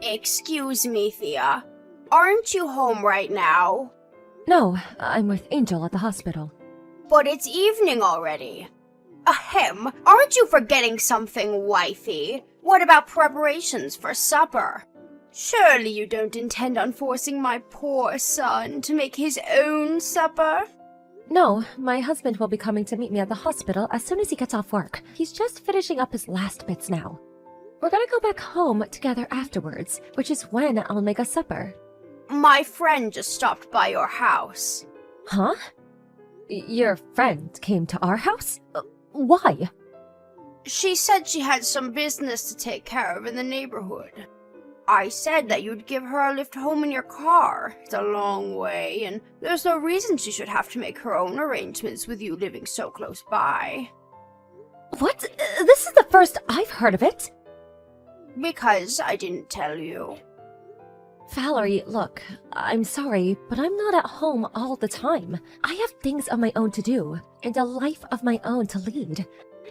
Excuse me, Thea. Aren't you home right now? No, I'm with Angel at the hospital. But it's evening already. Ahem, aren't you forgetting something, wifey? What about preparations for supper? Surely you don't intend on forcing my poor son to make his own supper? No, my husband will be coming to meet me at the hospital as soon as he gets off work. He's just finishing up his last bits now. We're gonna go back home together afterwards, which is when I'll make us supper. My friend just stopped by your house. Huh? Your friend came to our house? Why? She said she had some business to take care of in the neighborhood. I said that you'd give her a lift home in your car. It's a long way, and there's no reason she should have to make her own arrangements with you living so close by. What? This is the first I've heard of it. Because I didn't tell you. Valerie, look, I'm sorry, but I'm not at home all the time. I have things of my own to do, and a life of my own to lead.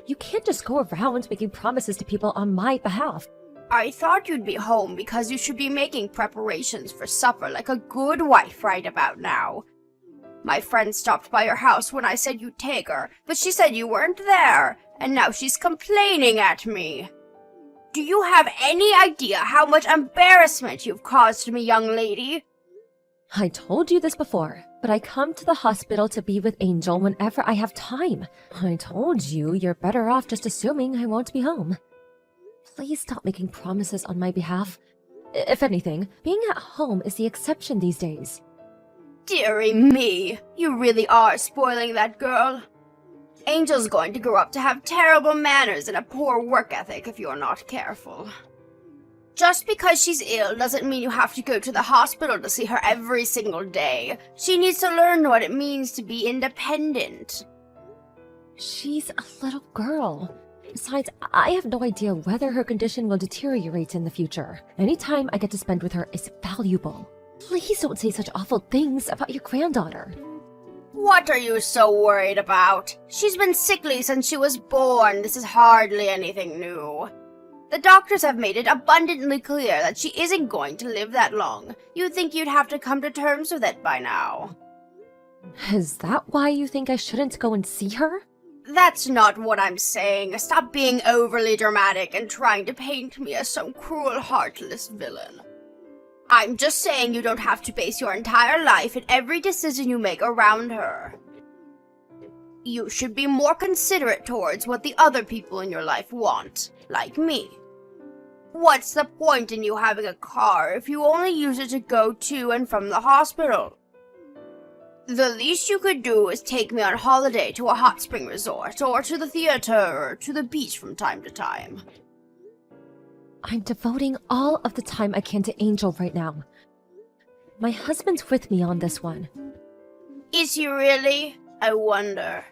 You can't just go around making promises to people on my behalf. I thought you'd be home because you should be making preparations for supper like a good wife right about now. My friend stopped by your house when I said you'd take her, but she said you weren't there, and now she's complaining at me. Do you have any idea how much embarrassment you've caused me, young lady? I told you this before, but I come to the hospital to be with Angel whenever I have time. I told you you're better off just assuming I won't be home. Please stop making promises on my behalf. If anything, being at home is the exception these days. Dearie me, you really are spoiling that girl. Angel's going to grow up to have terrible manners and a poor work ethic if you're not careful. Just because she's ill doesn't mean you have to go to the hospital to see her every single day. She needs to learn what it means to be independent. She's a little girl. Besides, I have no idea whether her condition will deteriorate in the future. Any time I get to spend with her is valuable. Please don't say such awful things about your granddaughter. What are you so worried about? She's been sickly since she was born. This is hardly anything new. The doctors have made it abundantly clear that she isn't going to live that long. You'd think you'd have to come to terms with it by now. Is that why you think I shouldn't go and see her? That's not what I'm saying. Stop being overly dramatic and trying to paint me as some cruel, heartless villain. I'm just saying you don't have to base your entire life and every decision you make around her. You should be more considerate towards what the other people in your life want, like me. What's the point in you having a car if you only use it to go to and from the hospital? The least you could do is take me on holiday to a hot spring resort, or to the theater, or to the beach from time to time. I'm devoting all of the time I can to Angel right now. My husband's with me on this one. Is he really? I wonder.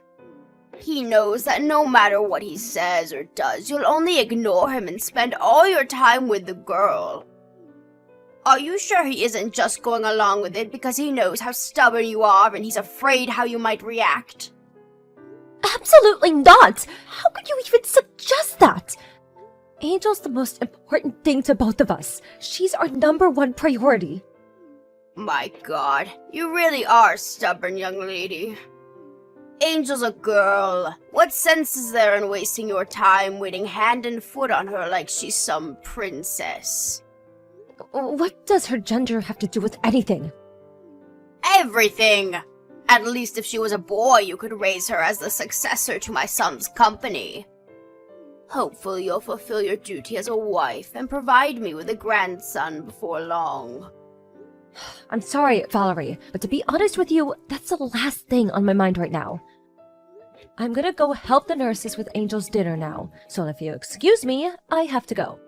He knows that no matter what he says or does, you'll only ignore him and spend all your time with the girl. Are you sure he isn't just going along with it because he knows how stubborn you are and he's afraid how you might react? Absolutely not! How could you even suggest that? Angel's the most important thing to both of us. She's our #1 priority. My God, you really are stubborn, young lady. Angel's a girl. What sense is there in wasting your time waiting hand and foot on her like she's some princess? What does her gender have to do with anything? Everything! At least if she was a boy, you could raise her as the successor to my son's company. Hopefully you'll fulfill your duty as a wife and provide me with a grandson before long. I'm sorry, Valerie, but to be honest with you, that's the last thing on my mind right now. I'm gonna go help the nurses with Angel's dinner now, so if you excuse me, I have to go.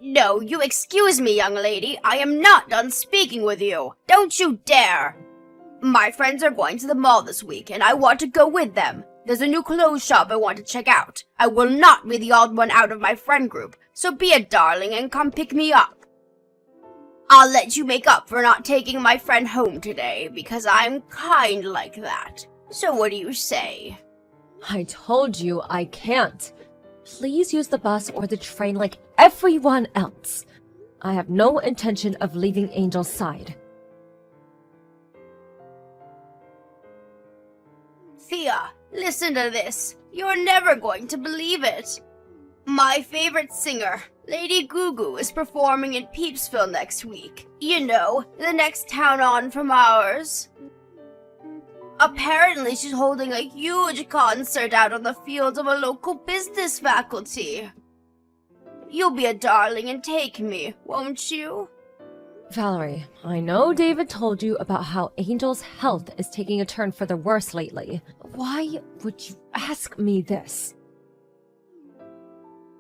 No, you excuse me, young lady. I am not done speaking with you. Don't you dare! My friends are going to the mall this week, and I want to go with them. There's a new clothes shop I want to check out. I will not be the odd one out of my friend group, so be a darling and come pick me up. I'll let you make up for not taking my friend home today, because I'm kind like that. So what do you say? I told you I can't. Please use the bus or the train like everyone else. I have no intention of leaving Angel's side. Thea, listen to this. You're never going to believe it. My favorite singer, Lady Gugu, is performing in Peepsville next week. You know, the next town on from ours. Apparently, she's holding a huge concert out on the field of a local business faculty. You'll be a darling and take me, won't you? Valerie, I know David told you about how Angel's health is taking a turn for the worse lately. Why would you ask me this?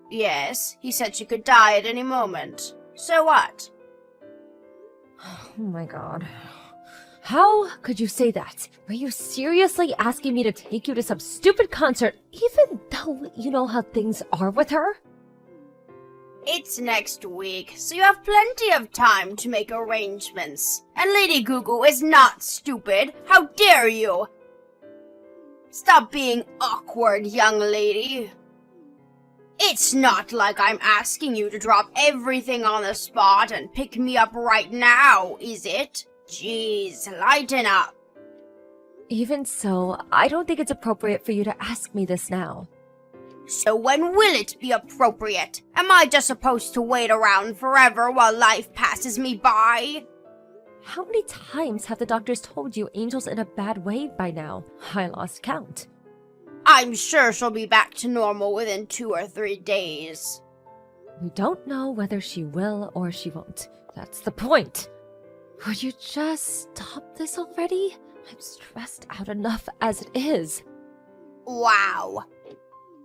Yes, he said she could die at any moment. So what? Oh my god. How could you say that? Are you seriously asking me to take you to some stupid concert even though you know how things are with her? It's next week, so you have plenty of time to make arrangements. And Lady Gugu is not stupid. How dare you? Stop being awkward, young lady. It's not like I'm asking you to drop everything on the spot and pick me up right now, is it? Jeez, lighten up. Even so, I don't think it's appropriate for you to ask me this now. So when will it be appropriate? Am I just supposed to wait around forever while life passes me by? How many times have the doctors told you Angel's in a bad way by now? I lost count. I'm sure she'll be back to normal within 2 or 3 days. We don't know whether she will or she won't. That's the point. Would you just stop this already? I'm stressed out enough as it is. Wow.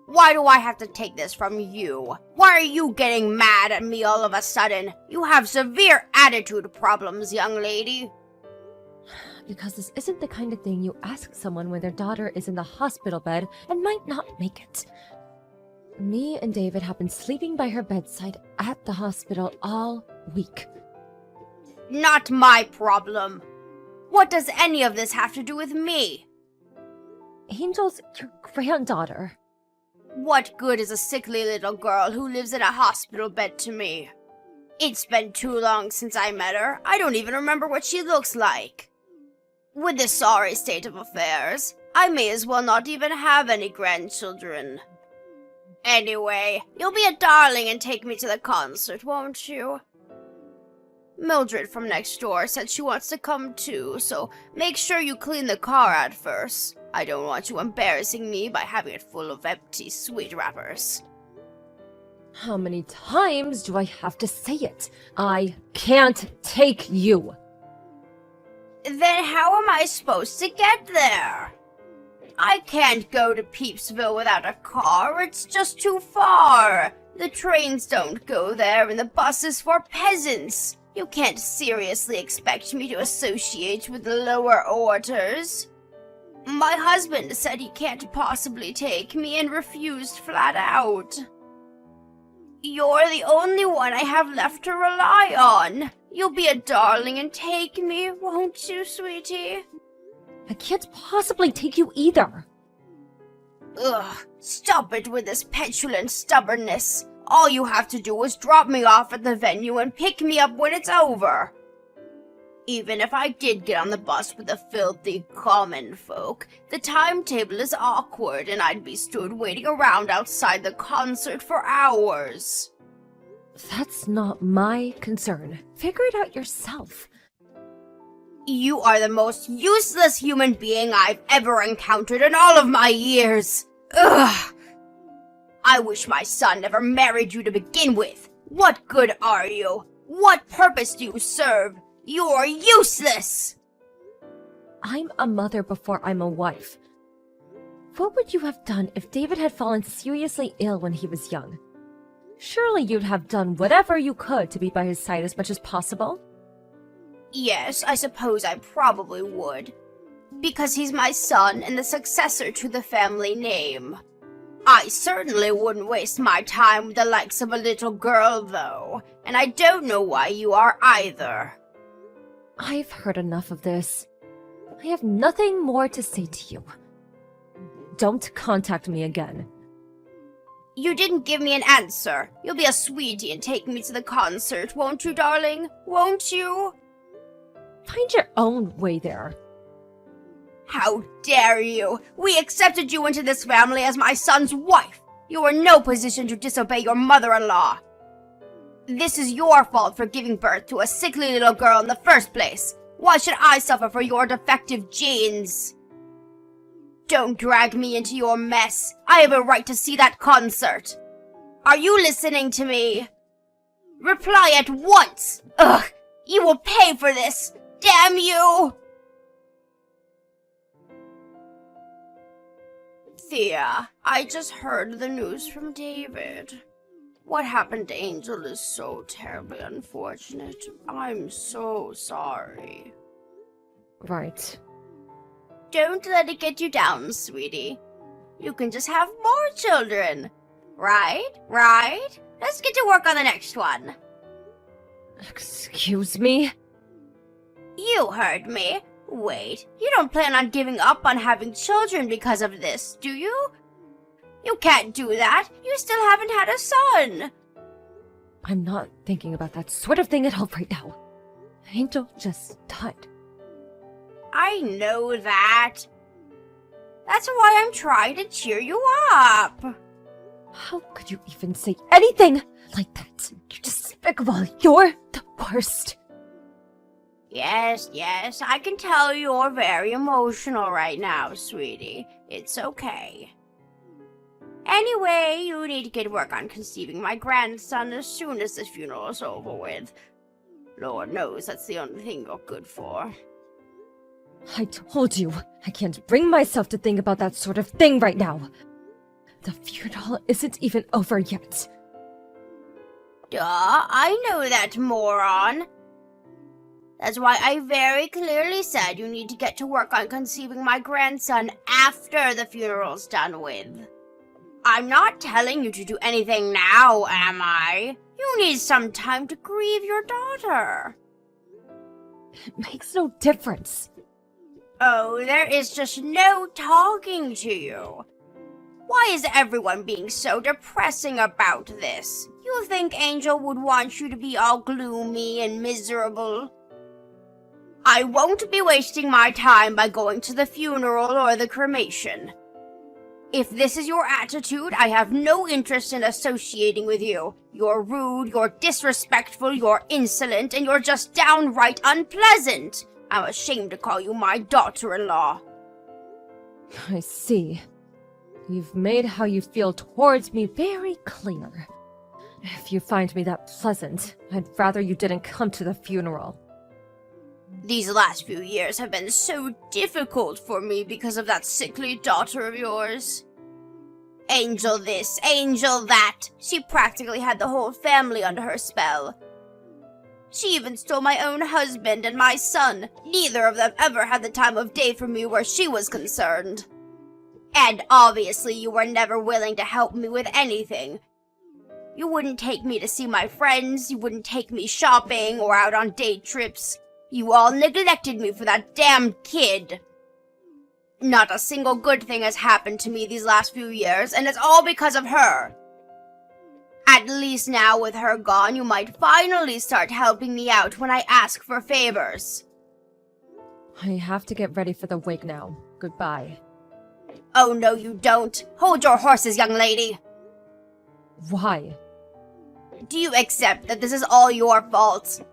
Why do I have to take this from you? Why are you getting mad at me all of a sudden? You have severe attitude problems, young lady. Because this isn't the kind of thing you ask someone when their daughter is in the hospital bed and might not make it. Me and David have been sleeping by her bedside at the hospital all week. Not my problem. What does any of this have to do with me? Angel's your granddaughter. What good is a sickly little girl who lives in a hospital bed to me? It's been too long since I met her. I don't even remember what she looks like. With this sorry state of affairs, I may as well not even have any grandchildren. Anyway, you'll be a darling and take me to the concert, won't you? Mildred from next door said she wants to come too, so make sure you clean the car out first. I don't want you embarrassing me by having it full of empty sweet wrappers. How many times do I have to say it? I can't take you. Then how am I supposed to get there? I can't go to Peepsville without a car, it's just too far. The trains don't go there and the bus is for peasants. You can't seriously expect me to associate with the lower orders. My husband said he can't possibly take me and refused flat out. You're the only one I have left to rely on. You'll be a darling and take me, won't you, sweetie? I can't possibly take you either. Ugh, stop it with this petulant stubbornness. All you have to do is drop me off at the venue and pick me up when it's over. Even if I did get on the bus with the filthy common folk, the timetable is awkward and I'd be stood waiting around outside the concert for hours. That's not my concern. Figure it out yourself. You are the most useless human being I've ever encountered in all of my years. Ugh! I wish my son never married you to begin with. What good are you? What purpose do you serve? You're useless! I'm a mother before I'm a wife. What would you have done if David had fallen seriously ill when he was young? Surely you'd have done whatever you could to be by his side as much as possible. Yes, I suppose I probably would. Because he's my son and the successor to the family name. I certainly wouldn't waste my time with the likes of a little girl, though, and I don't know why you are either. I've heard enough of this. I have nothing more to say to you. Don't contact me again. You didn't give me an answer. You'll be a sweetie and take me to the concert, won't you, darling? Won't you? Find your own way there. How dare you! We accepted you into this family as my son's wife. You were in no position to disobey your mother-in-law. This is your fault for giving birth to a sickly little girl in the first place. Why should I suffer for your defective genes? Don't drag me into your mess. I have a right to see that concert. Are you listening to me? Reply at once! Ugh! You will pay for this! Damn you! Thea, I just heard the news from David. What happened to Angel is so terribly unfortunate. I'm so sorry. Right. Don't let it get you down, sweetie. You can just have more children. Right? Let's get to work on the next one. Excuse me? You heard me. Wait, you don't plan on giving up on having children because of this, do you? You can't do that. You still haven't had a son. I'm not thinking about that sort of thing at all right now. Angel just died. I know that. That's why I'm trying to cheer you up. How could you even say anything like that? You're despicable. You're the worst. Yes, I can tell you're very emotional right now, sweetie. It's okay. Anyway, you need to get work on conceiving my grandson as soon as this funeral is over with. Lord knows that's the only thing you're good for. I told you, I can't bring myself to think about that sort of thing right now. The funeral isn't even over yet. Duh, I know that, moron. That's why I very clearly said you need to get to work on conceiving my grandson after the funeral's done with. I'm not telling you to do anything now, am I? You need some time to grieve your daughter. It makes no difference. Oh, there is just no talking to you. Why is everyone being so depressing about this? You think Angel would want you to be all gloomy and miserable? I won't be wasting my time by going to the funeral or the cremation. If this is your attitude, I have no interest in associating with you. You're rude, you're disrespectful, you're insolent, and you're just downright unpleasant. I'm ashamed to call you my daughter-in-law. I see. You've made how you feel towards me very clear. If you find me that pleasant, I'd rather you didn't come to the funeral. These last few years have been so difficult for me because of that sickly daughter of yours. Angel this, Angel that. She practically had the whole family under her spell. She even stole my own husband and my son. Neither of them ever had the time of day for me where she was concerned. And obviously you were never willing to help me with anything. You wouldn't take me to see my friends, you wouldn't take me shopping or out on day trips. You all neglected me for that damn kid. Not a single good thing has happened to me these last few years, and it's all because of her. At least now with her gone, you might finally start helping me out when I ask for favors. I have to get ready for the wake now. Goodbye. Oh, no, you don't. Hold your horses, young lady. Why? Do you accept that this is all your fault?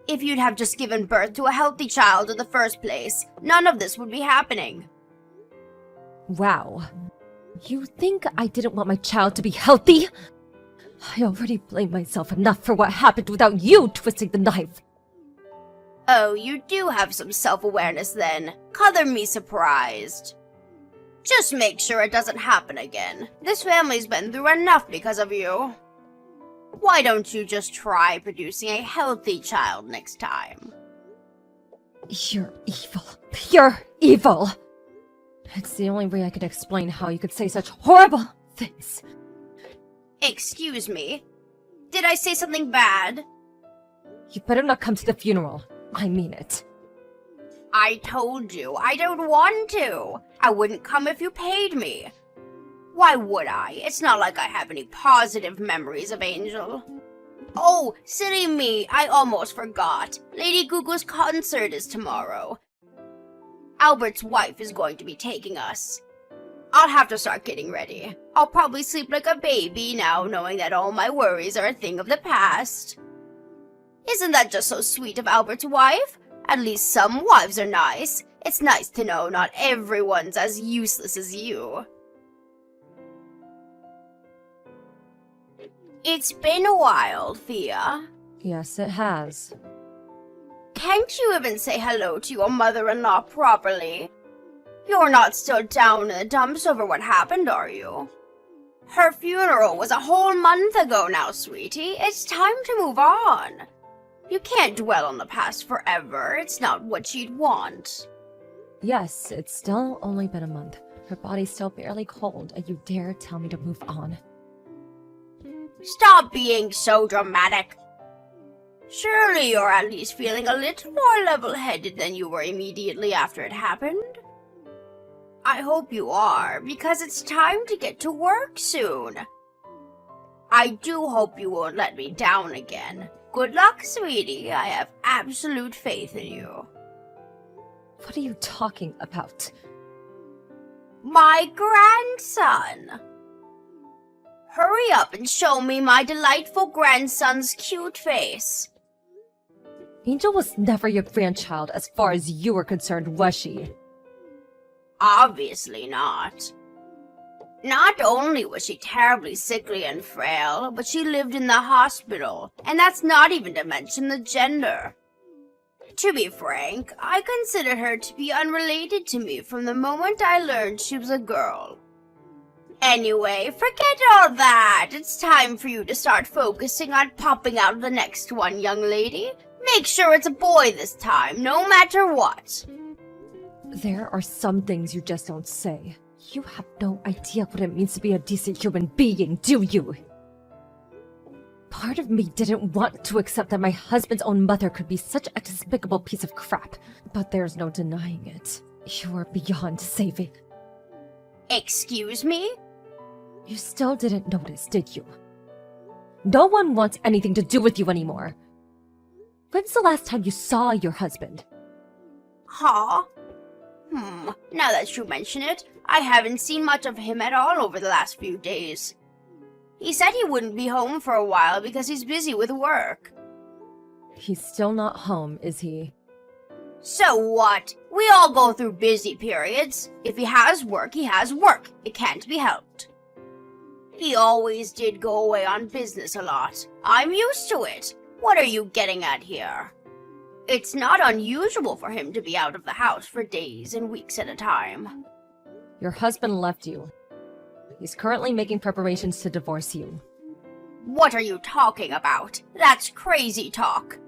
If you'd have just given birth to a healthy child in the first place, none of this would be happening. Wow. You think I didn't want my child to be healthy? I already blame myself enough for what happened without you twisting the knife. Oh, you do have some self-awareness then. Color me surprised. Just make sure it doesn't happen again. This family's been through enough because of you. Why don't you just try producing a healthy child next time? You're evil. Pure evil. It's the only way I can explain how you could say such horrible things. Excuse me? Did I say something bad? You better not come to the funeral. I mean it. I told you, I don't want to. I wouldn't come if you paid me. Why would I? It's not like I have any positive memories of Angel. Oh, silly me, I almost forgot. Lady Gugu's concert is tomorrow. Albert's wife is going to be taking us. I'll have to start getting ready. I'll probably sleep like a baby now, knowing that all my worries are a thing of the past. Isn't that just so sweet of Albert's wife? At least some wives are nice. It's nice to know not everyone's as useless as you. It's been a while, Thea. Yes, it has. Can't you even say hello to your mother-in-law properly? You're not still down in the dumps over what happened, are you? Her funeral was a whole month ago now, sweetie. It's time to move on. You can't dwell on the past forever. It's not what you'd want. Yes, it's still only been a month. Her body's still barely cold, and you dare tell me to move on. Stop being so dramatic. Surely you're at least feeling a little more level-headed than you were immediately after it happened. I hope you are, because it's time to get to work soon. I do hope you won't let me down again. Good luck, sweetie. I have absolute faith in you. What are you talking about? My grandson. Hurry up and show me my delightful grandson's cute face. Angel was never your grandchild as far as you were concerned, was she? Obviously not. Not only was she terribly sickly and frail, but she lived in the hospital, and that's not even to mention the gender. To be frank, I considered her to be unrelated to me from the moment I learned she was a girl. Anyway, forget all that. It's time for you to start focusing on popping out the next one, young lady. Make sure it's a boy this time, no matter what. There are some things you just don't say. You have no idea what it means to be a decent human being, do you? Part of me didn't want to accept that my husband's own mother could be such a despicable piece of crap, but there's no denying it. You are beyond saving. Excuse me? You still didn't notice, did you? No one wants anything to do with you anymore. When's the last time you saw your husband? Huh? Now that you mention it, I haven't seen much of him at all over the last few days. He said he wouldn't be home for a while because he's busy with work. He's still not home, is he? So what? We all go through busy periods. If he has work, he has work. It can't be helped. He always did go away on business a lot. I'm used to it. What are you getting at here? It's not unusual for him to be out of the house for days and weeks at a time. Your husband left you. He's currently making preparations to divorce you. What are you talking about? That's crazy talk.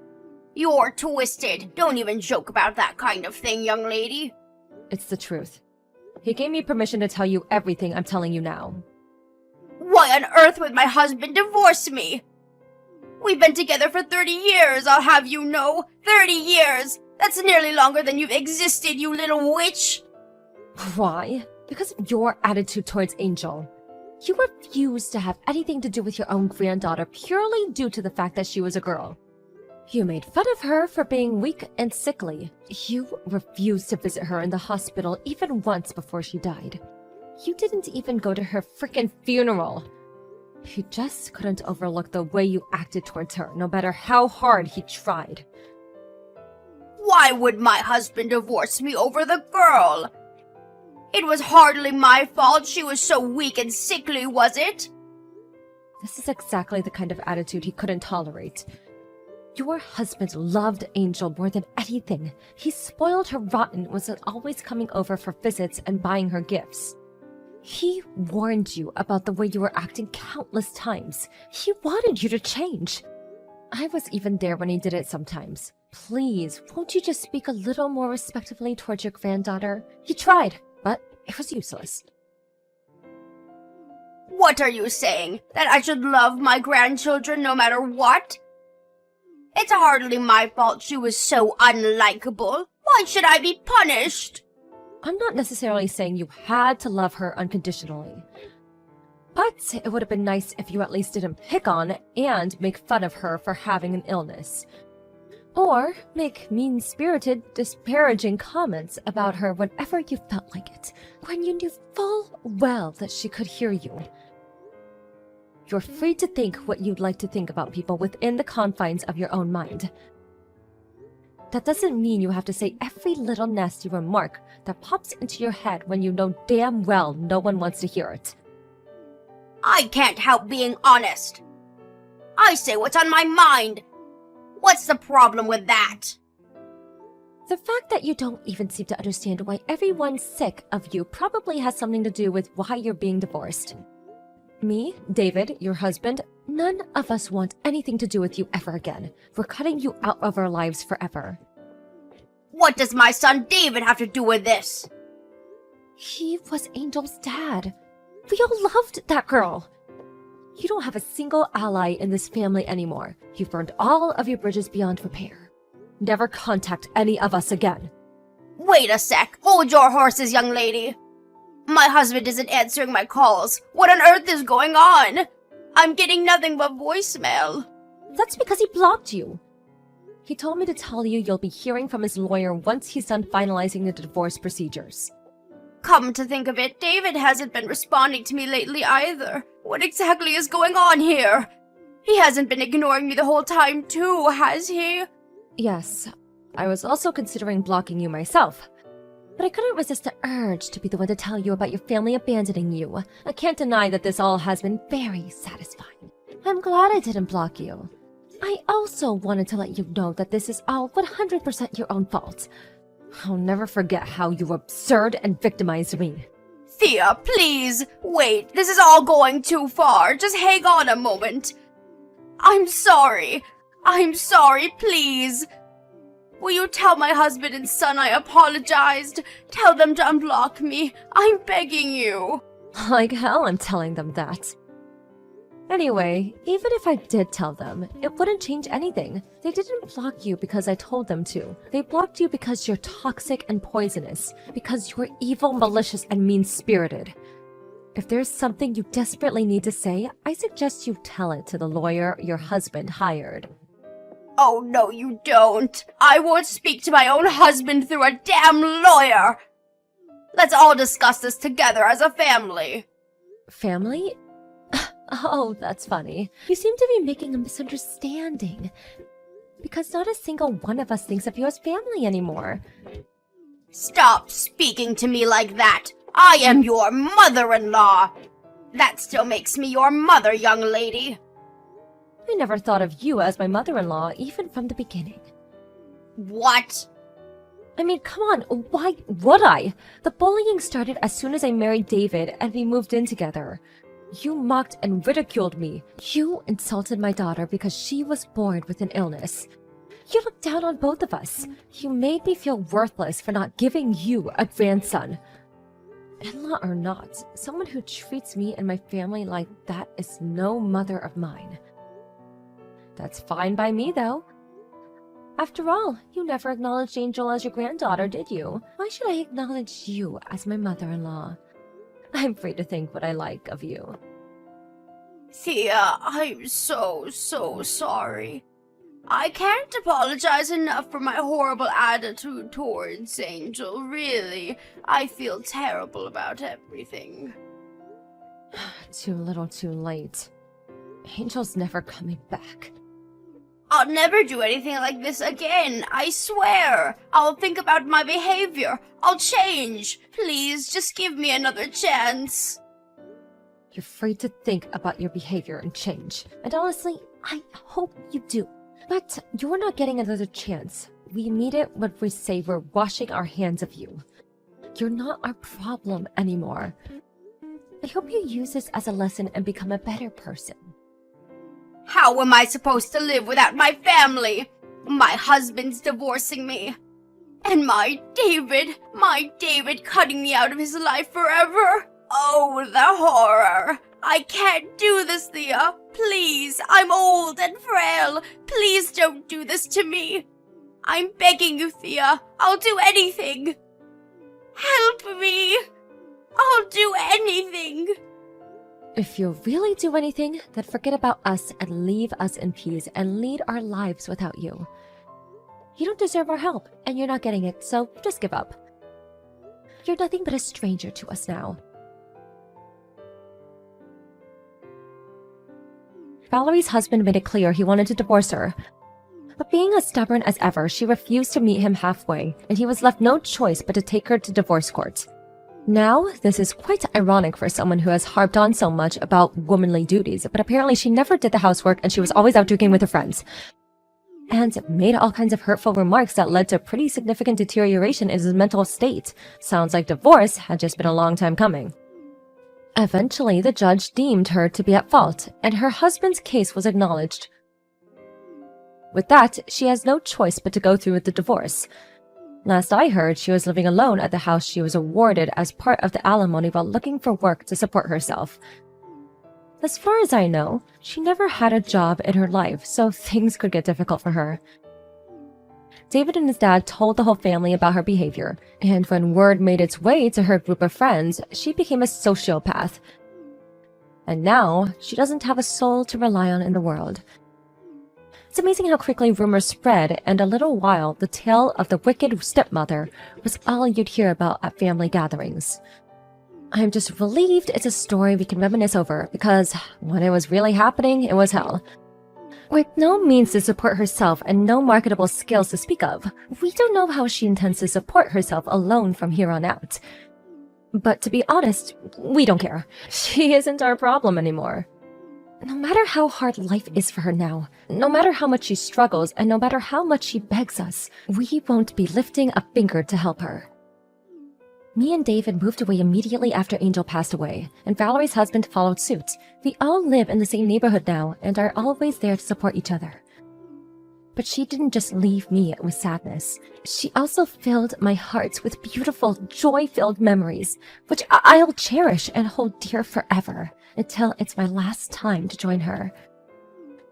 You're twisted. Don't even joke about that kind of thing, young lady. It's the truth. He gave me permission to tell you everything I'm telling you now. Why on earth would my husband divorce me? We've been together for 30 years, I'll have you know. 30 years! That's nearly longer than you've existed, you little witch! Why? Because of your attitude towards Angel. You refused to have anything to do with your own granddaughter purely due to the fact that she was a girl. You made fun of her for being weak and sickly. You refused to visit her in the hospital even once before she died. You didn't even go to her frickin' funeral. You just couldn't overlook the way you acted towards her, no matter how hard he tried. Why would my husband divorce me over the girl? It was hardly my fault she was so weak and sickly, was it? This is exactly the kind of attitude he couldn't tolerate. Your husband loved Angel more than anything. He spoiled her rotten, was always coming over for visits and buying her gifts. He warned you about the way you were acting countless times. He wanted you to change. I was even there when he did it sometimes. Please, won't you just speak a little more respectfully towards your granddaughter? He tried, but it was useless. What are you saying? That I should love my grandchildren no matter what? It's hardly my fault she was so unlikable. Why should I be punished? I'm not necessarily saying you had to love her unconditionally. But it would have been nice if you at least didn't pick on and make fun of her for having an illness. Or make mean-spirited, disparaging comments about her whenever you felt like it, when you knew full well that she could hear you. You're free to think what you'd like to think about people within the confines of your own mind. That doesn't mean you have to say every little nasty remark that pops into your head when you know damn well no one wants to hear it. I can't help being honest. I say what's on my mind. What's the problem with that? The fact that you don't even seem to understand why everyone's sick of you probably has something to do with why you're being divorced. Me, David, your husband, none of us want anything to do with you ever again. We're cutting you out of our lives forever. What does my son David have to do with this? He was Angel's dad. We all loved that girl. You don't have a single ally in this family anymore. You've burned all of your bridges beyond repair. Never contact any of us again. Wait a sec. Hold your horses, young lady. My husband isn't answering my calls. What on earth is going on? I'm getting nothing but voicemail. That's because he blocked you. He told me to tell you you'll be hearing from his lawyer once he's done finalizing the divorce procedures. Come to think of it, David hasn't been responding to me lately either. What exactly is going on here? He hasn't been ignoring me the whole time too, has he? Yes, I was also considering blocking you myself. But I couldn't resist the urge to be the one to tell you about your family abandoning you. I can't deny that this all has been very satisfying. I'm glad I didn't block you. I also wanted to let you know that this is all 100% your own fault. I'll never forget how you absurd and victimized me. Thea, please, wait, this is all going too far. Just hang on a moment. I'm sorry, please. Will you tell my husband and son I apologized? Tell them to unblock me. I'm begging you. Like hell I'm telling them that. Anyway, even if I did tell them, it wouldn't change anything. They didn't block you because I told them to. They blocked you because you're toxic and poisonous, because you're evil, malicious, and mean-spirited. If there's something you desperately need to say, I suggest you tell it to the lawyer your husband hired. Oh, no, you don't. I won't speak to my own husband through a damn lawyer. Let's all discuss this together as a family. Family? Oh, that's funny. You seem to be making a misunderstanding. Because not a single one of us thinks of you as family anymore. Stop speaking to me like that. I am your mother-in-law. That still makes me your mother, young lady. I never thought of you as my mother-in-law, even from the beginning. What? I mean, come on, why would I? The bullying started as soon as I married David and we moved in together. You mocked and ridiculed me. You insulted my daughter because she was born with an illness. You looked down on both of us. You made me feel worthless for not giving you a grandson. In-law or not, someone who treats me and my family like that is no mother of mine. That's fine by me, though. After all, you never acknowledged Angel as your granddaughter, did you? Why should I acknowledge you as my mother-in-law? I'm free to think what I like of you. Thea, I'm so sorry. I can't apologize enough for my horrible attitude towards Angel, really. I feel terrible about everything. Too little too late. Angel's never coming back. I'll never do anything like this again, I swear. I'll think about my behavior. I'll change. Please, just give me another chance. You're free to think about your behavior and change. And honestly, I hope you do. But you're not getting another chance. We mean it when we say we're washing our hands of you. You're not our problem anymore. I hope you use this as a lesson and become a better person. How am I supposed to live without my family? My husband's divorcing me. And my David cutting me out of his life forever. Oh, the horror. I can't do this, Thea. Please, I'm old and frail. Please don't do this to me. I'm begging you, Thea. I'll do anything. Help me. I'll do anything. If you really do anything, then forget about us and leave us in peace and lead our lives without you. You don't deserve our help, and you're not getting it, so just give up. You're nothing but a stranger to us now. Valerie's husband made it clear he wanted to divorce her. But being as stubborn as ever, she refused to meet him halfway, and he was left no choice but to take her to divorce court. Now, this is quite ironic for someone who has harped on so much about womanly duties, but apparently she never did the housework and she was always out drinking with her friends. And made all kinds of hurtful remarks that led to pretty significant deterioration in his mental state. Sounds like divorce had just been a long time coming. Eventually, the judge deemed her to be at fault, and her husband's case was acknowledged. With that, she has no choice but to go through with the divorce. Last I heard, she was living alone at the house she was awarded as part of the alimony while looking for work to support herself. As far as I know, she never had a job in her life, so things could get difficult for her. David and his dad told the whole family about her behavior, and when word made its way to her group of friends, she became a sociopath. And now, she doesn't have a soul to rely on in the world. It's amazing how quickly rumors spread, and in a little while, the tale of the wicked stepmother was all you'd hear about at family gatherings. I'm just relieved it's a story we can reminisce over, because when it was really happening, it was hell. With no means to support herself and no marketable skills to speak of, we don't know how she intends to support herself alone from here on out. But to be honest, we don't care. She isn't our problem anymore. No matter how hard life is for her now, no matter how much she struggles, and no matter how much she begs us, we won't be lifting a finger to help her. Me and David moved away immediately after Angel passed away, and Valerie's husband followed suit. We all live in the same neighborhood now and are always there to support each other. But she didn't just leave me with sadness. She also filled my heart with beautiful, joy-filled memories, which I'll cherish and hold dear forever, until it's my last time to join her.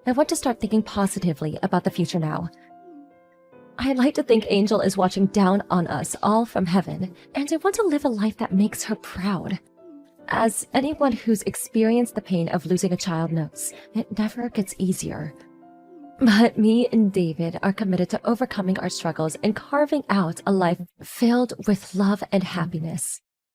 I want to start thinking positively about the future now. I'd like to think Angel is watching down on us all from heaven, and I want to live a life that makes her proud. As anyone who's experienced the pain of losing a child knows, it never gets easier. But me and David are committed to overcoming our struggles and carving out a life filled with love and happiness.